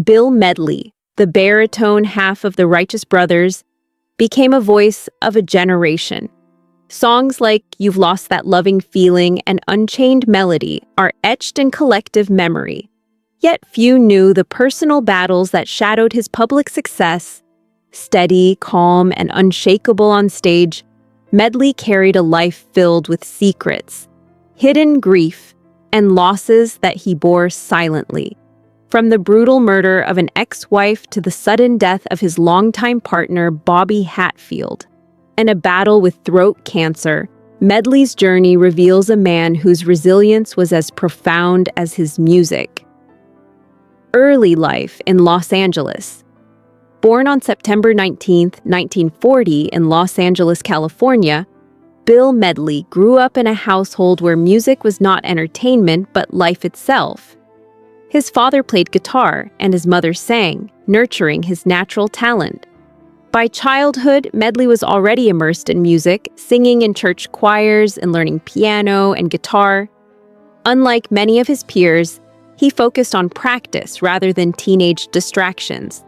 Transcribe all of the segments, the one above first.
Bill Medley, the baritone half of the Righteous Brothers, became a voice of a generation. Songs like You've Lost That Loving Feeling and Unchained Melody are etched in collective memory. Yet few knew the personal battles that shadowed his public success. Steady, calm, and unshakable on stage, Medley carried a life filled with secrets, hidden grief, and losses that he bore silently. From the brutal murder of an ex-wife to the sudden death of his longtime partner, Bobby Hatfield, and a battle with throat cancer, Medley's journey reveals a man whose resilience was as profound as his music. Early life in Los Angeles. Born on September 19, 1940 in Los Angeles, California, Bill Medley grew up in a household where music was not entertainment but life itself. His father played guitar and his mother sang, nurturing his natural talent. By childhood, Medley was already immersed in music, singing in church choirs and learning piano and guitar. Unlike many of his peers, he focused on practice rather than teenage distractions.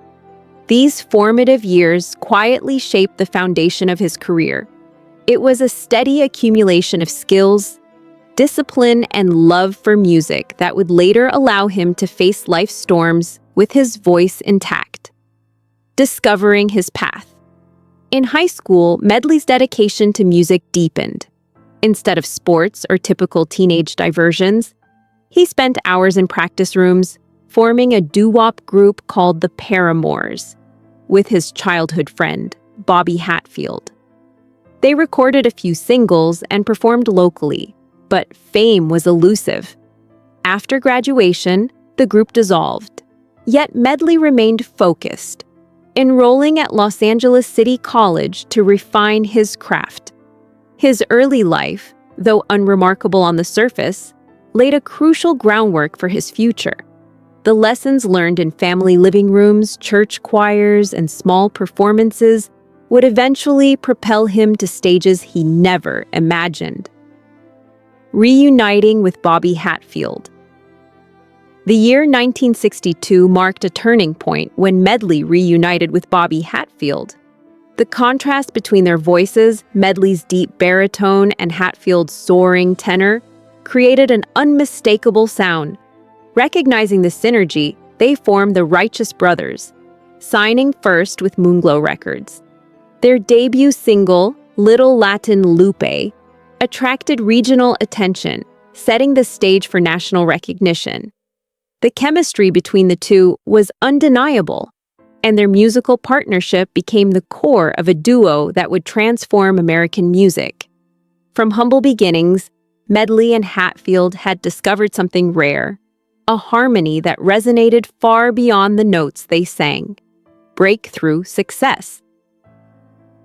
These formative years quietly shaped the foundation of his career. It was a steady accumulation of skills, discipline, and love for music that would later allow him to face life's storms with his voice intact. Discovering his path. In high school, Medley's dedication to music deepened. Instead of sports or typical teenage diversions, he spent hours in practice rooms, forming a doo-wop group called the Paramours, with his childhood friend, Bobby Hatfield. They recorded a few singles and performed locally, but fame was elusive. After graduation, the group dissolved. Yet Medley remained focused, enrolling at Los Angeles City College to refine his craft. His early life, though unremarkable on the surface, laid a crucial groundwork for his future. The lessons learned in family living rooms, church choirs, and small performances would eventually propel him to stages he never imagined. Reuniting with Bobby Hatfield. The year 1962 marked a turning point when Medley reunited with Bobby Hatfield. The contrast between their voices, Medley's deep baritone and Hatfield's soaring tenor, created an unmistakable sound. Recognizing the synergy, they formed the Righteous Brothers, signing first with Moonglow Records. Their debut single, Little Latin Lupe, attracted regional attention, setting the stage for national recognition. The chemistry between the two was undeniable, and their musical partnership became the core of a duo that would transform American music. From humble beginnings, Medley and Hatfield had discovered something rare, a harmony that resonated far beyond the notes they sang. Breakthrough success.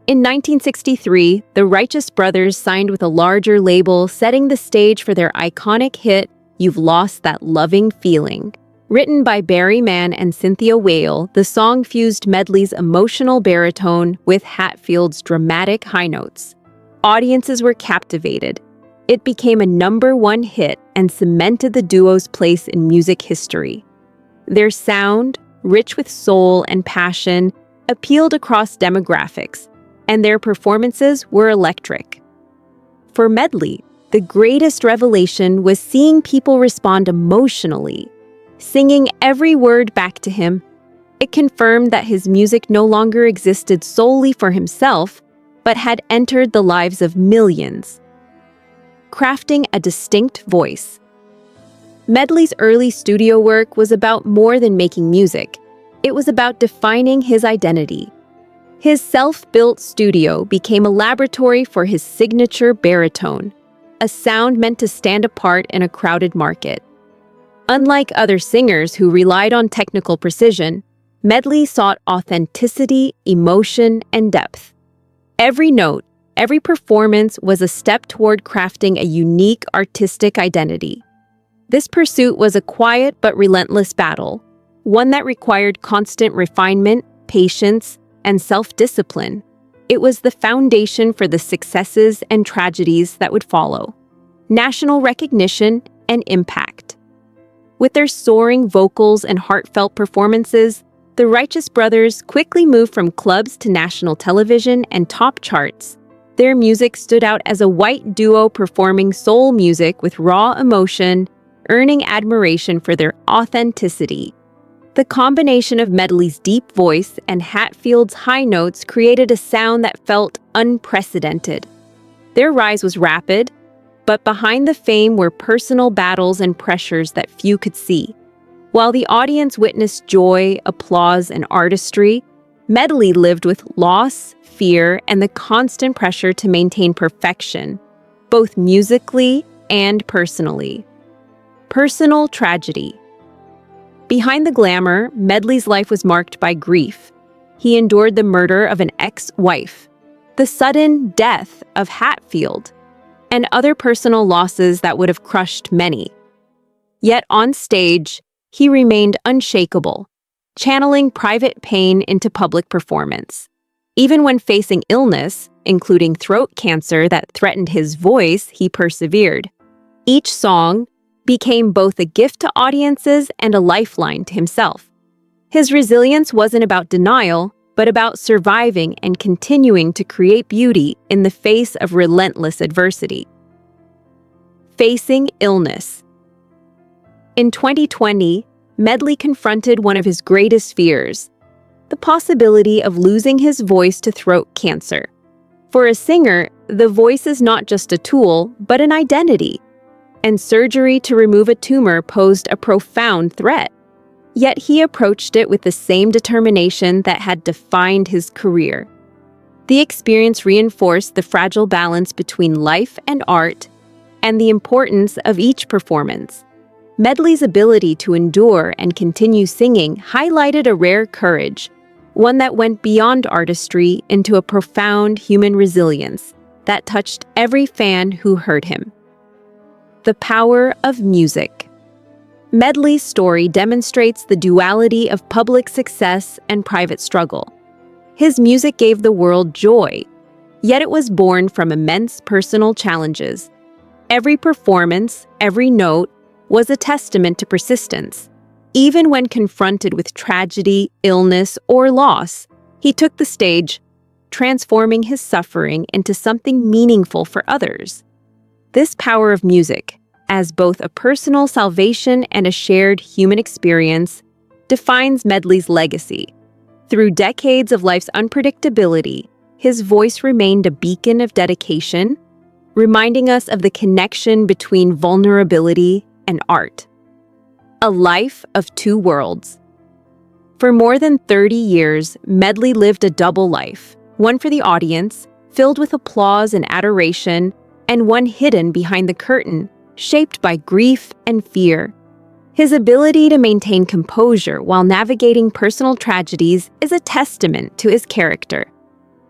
In 1963, the Righteous Brothers signed with a larger label, setting the stage for their iconic hit, You've Lost That Loving Feeling. Written by Barry Mann and Cynthia Weil, the song fused Medley's emotional baritone with Hatfield's dramatic high notes. Audiences were captivated. It became a #1 hit and cemented the duo's place in music history. Their sound, rich with soul and passion, appealed across demographics, and their performances were electric. For Medley, the greatest revelation was seeing people respond emotionally, singing every word back to him. It confirmed that his music no longer existed solely for himself, but had entered the lives of millions. Crafting a distinct voice. Medley's early studio work was about more than making music. It was about defining his identity. His self-built studio became a laboratory for his signature baritone, a sound meant to stand apart in a crowded market. Unlike other singers who relied on technical precision, Medley sought authenticity, emotion, and depth. Every note, every performance was a step toward crafting a unique artistic identity. This pursuit was a quiet but relentless battle, one that required constant refinement, patience, and self-discipline. It was the foundation for the successes and tragedies that would follow. National recognition and impact. With their soaring vocals and heartfelt performances, the Righteous Brothers quickly moved from clubs to national television and top charts. Their music stood out as a white duo performing soul music with raw emotion, earning admiration for their authenticity. The combination of Medley's deep voice and Hatfield's high notes created a sound that felt unprecedented. Their rise was rapid, but behind the fame were personal battles and pressures that few could see. While the audience witnessed joy, applause, and artistry, Medley lived with loss, fear, and the constant pressure to maintain perfection, both musically and personally. Personal tragedy. Behind the glamour, Medley's life was marked by grief. He endured the murder of an ex-wife, the sudden death of Hatfield, and other personal losses that would have crushed many. Yet on stage, he remained unshakable, channeling private pain into public performance. Even when facing illness, including throat cancer that threatened his voice, he persevered. Each song became both a gift to audiences and a lifeline to himself. His resilience wasn't about denial, but about surviving and continuing to create beauty in the face of relentless adversity. Facing illness. In 2020, Medley confronted one of his greatest fears, the possibility of losing his voice to throat cancer. For a singer, the voice is not just a tool, but an identity, and surgery to remove a tumor posed a profound threat. Yet he approached it with the same determination that had defined his career. The experience reinforced the fragile balance between life and art, and the importance of each performance. Medley's ability to endure and continue singing highlighted a rare courage, one that went beyond artistry into a profound human resilience that touched every fan who heard him. The power of music. Medley's story demonstrates the duality of public success and private struggle. His music gave the world joy, yet it was born from immense personal challenges. Every performance, every note, was a testament to persistence. Even when confronted with tragedy, illness, or loss, he took the stage, transforming his suffering into something meaningful for others. This power of music, as both a personal salvation and a shared human experience, defines Medley's legacy. Through decades of life's unpredictability, his voice remained a beacon of dedication, reminding us of the connection between vulnerability and art. A life of two worlds. For more than 30 years, Medley lived a double life, one for the audience, filled with applause and adoration, and one hidden behind the curtain, shaped by grief and fear. His ability to maintain composure while navigating personal tragedies is a testament to his character.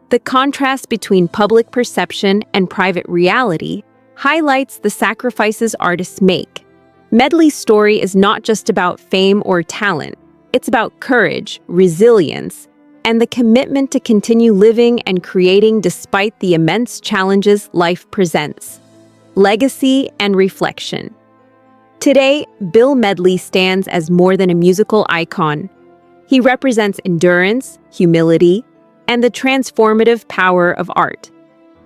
The contrast between public perception and private reality highlights the sacrifices artists make. Medley's story is not just about fame or talent. It's about courage, resilience, and the commitment to continue living and creating despite the immense challenges life presents. Legacy and reflection. Today, Bill Medley stands as more than a musical icon. He represents endurance, humility, and the transformative power of art.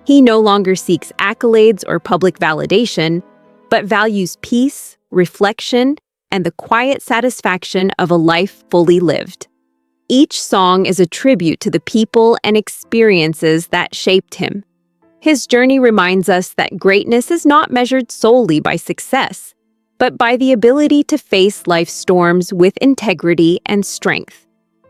He no longer seeks accolades or public validation, but values peace, reflection, and the quiet satisfaction of a life fully lived. Each song is a tribute to the people and experiences that shaped him. His journey reminds us that greatness is not measured solely by success, but by the ability to face life's storms with integrity and strength.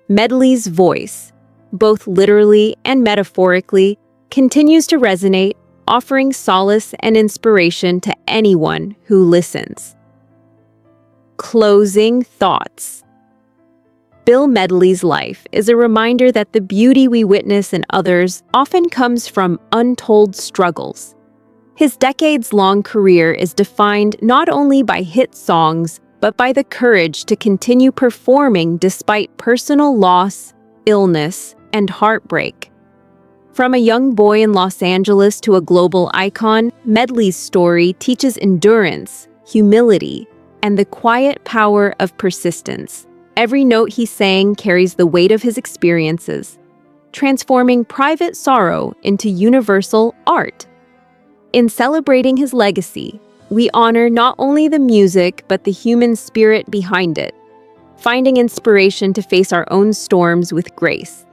Medley's voice, both literally and metaphorically, continues to resonate, offering solace and inspiration to anyone who listens. Closing thoughts. Bill Medley's life is a reminder that the beauty we witness in others often comes from untold struggles. His decades-long career is defined not only by hit songs, but by the courage to continue performing despite personal loss, illness, and heartbreak. From a young boy in Los Angeles to a global icon, Medley's story teaches endurance, humility, and the quiet power of persistence. Every note he sang carries the weight of his experiences, transforming private sorrow into universal art. In celebrating his legacy, we honor not only the music but the human spirit behind it, finding inspiration to face our own storms with grace.